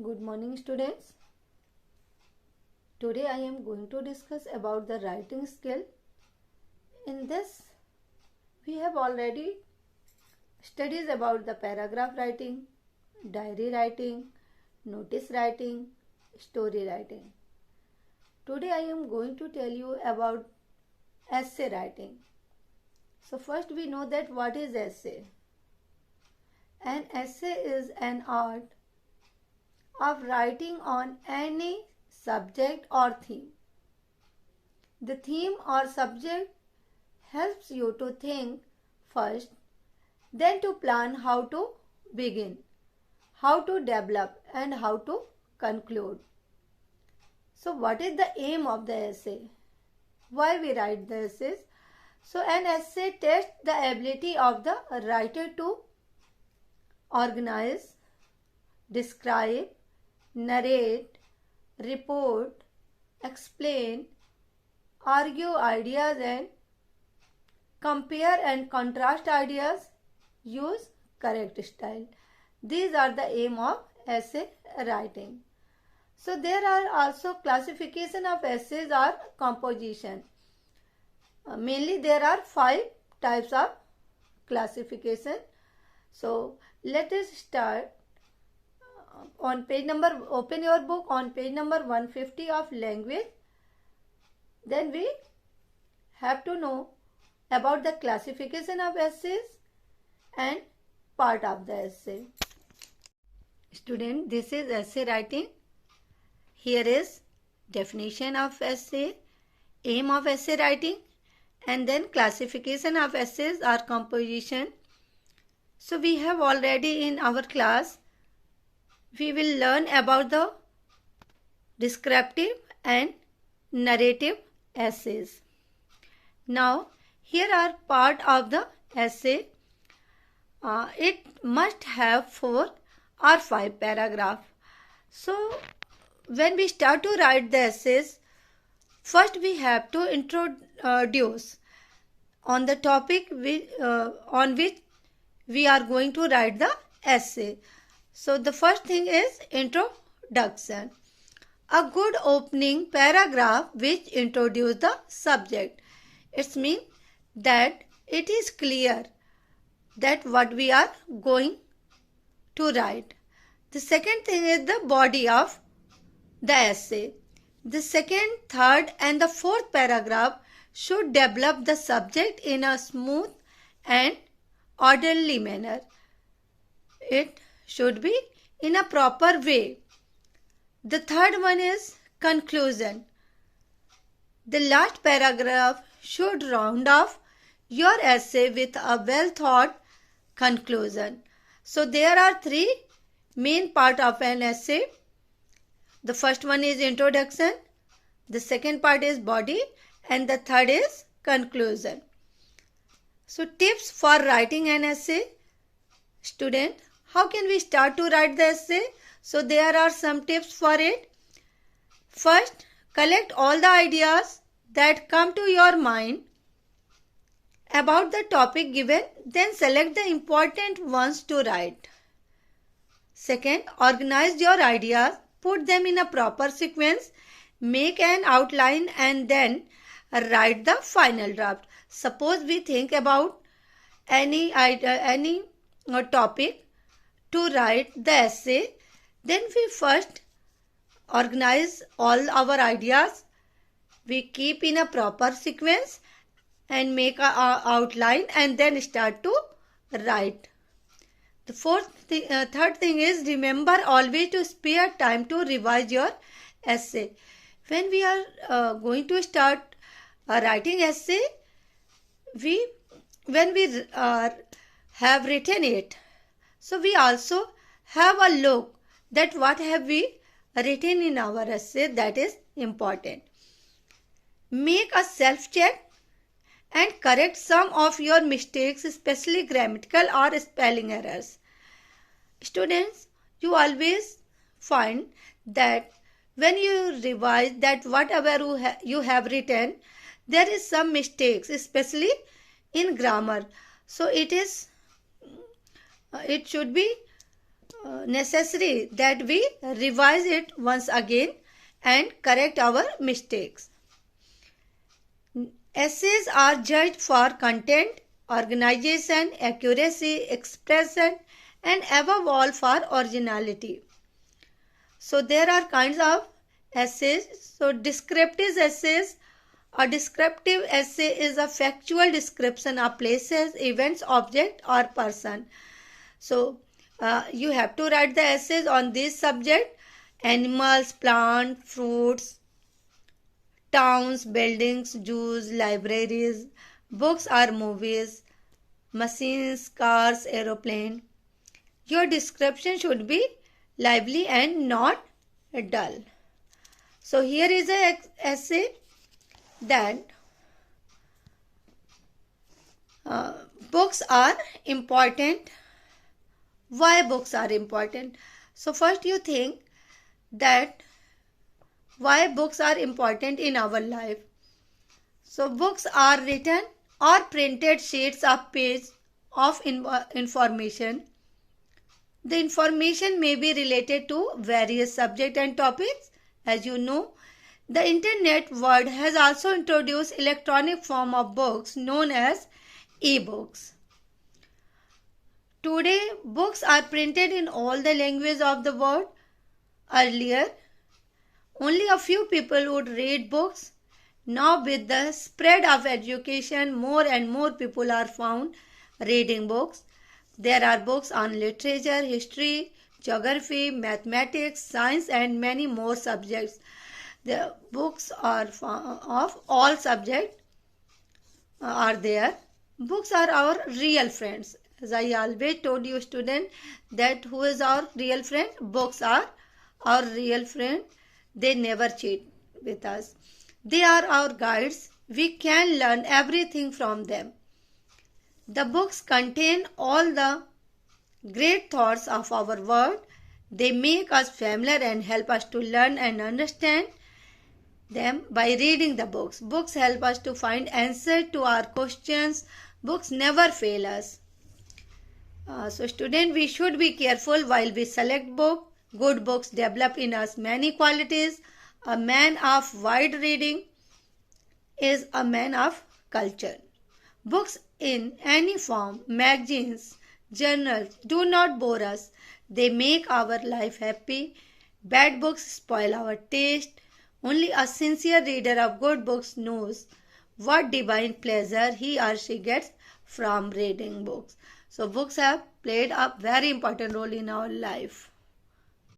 Good morning, students. Today I am going to discuss about the writing skill. In this, we have already studies about the paragraph writing, diary writing, notice writing, story writing. Today I am going to tell you about essay writing. So first we know that what is essay. An essay is an art of writing on any subject or theme. The theme or subject helps you to think first, then to plan how to begin, how to develop, and how to conclude. So, what is the aim of the essay? Why we write the essays? So, an essay tests the ability of the writer to organize, describe, narrate, report, explain, argue ideas and compare and contrast ideas, use correct style. These are the aim of essay writing. So there are also classification of essays or composition. Mainly there are 5 types of classification. So let us start. Open your book on page number 150 of language. Then we have to know about the classification of essays and part of the essay. Student, this is essay writing. Here is definition of essay, aim of essay writing, and then classification of essays or composition. So we have already in our class, we will learn about the descriptive and narrative essays. Now, here are part of the essay. It must have 4 or 5 paragraphs. So, when we start to write the essays, first we have to introduce on the topic on which we are going to write the essay. So, the first thing is introduction. A good opening paragraph which introduces the subject. It means that it is clear that what we are going to write. The second thing is the body of the essay. The second, third and the fourth paragraph should develop the subject in a smooth and orderly manner. It should be in a proper way. The third one is conclusion. The last paragraph should round off your essay with a well thought conclusion. So there are 3 main part of an essay. The first one is introduction, the second part is body, and the third is conclusion. So tips for writing an essay. Student, how can we start to write the essay? So there are some tips for it. First, collect all the ideas that come to your mind about the topic given, then select the important ones to write. Second, organize your ideas, put them in a proper sequence, make an outline and then write the final draft. Suppose we think about any topic to write the essay, then we first organize all our ideas, we keep in a proper sequence and make a outline and then start to write. The third thing is remember always to spare time to revise your essay. When we are going to start writing essay, when we have written it, so we also have a look that what have we written in our essay, that is important. Make a self-check and correct some of your mistakes, especially grammatical or spelling errors. Students, you always find that when you revise that whatever you have written, there is some mistakes, especially in grammar. So it should be necessary that we revise it once again and correct our mistakes. Essays are judged for content, organization, accuracy, expression, and above all for originality. So there are kinds of essays. So descriptive essays. A descriptive essay is a factual description of places, events, object, or person. So you have to write the essays on this subject: animals, plants, fruits, towns, buildings, zoos, libraries, books or movies, machines, cars, aeroplane. Your description should be lively and not dull. So here is an essay that books are important. Why books are important? So first you think that why books are important in our life. So books are written or printed sheets of page of information. The information may be related to various subjects and topics. As you know, the internet world has also introduced electronic form of books known as e-books. Today, books are printed in all the languages of the world. Earlier, only a few people would read books. Now, with the spread of education, more and more people are found reading books. There are books on literature, history, geography, mathematics, science, and many more subjects. The books are of all subjects are there. Books are our real friends. As I always told you, student, that who is our real friend? Books are our real friend. They never cheat with us. They are our guides. We can learn everything from them. The books contain all the great thoughts of our world. They make us familiar and help us to learn and understand them by reading the books. Books help us to find answers to our questions. Books never fail us. So student, we should be careful while we select book. Good books develop in us many qualities. A man of wide reading is a man of culture. Books in any form, magazines, journals, do not bore us. They make our life happy. Bad books spoil our taste. Only a sincere reader of good books knows what divine pleasure he or she gets from reading books. So books have played a very important role in our life.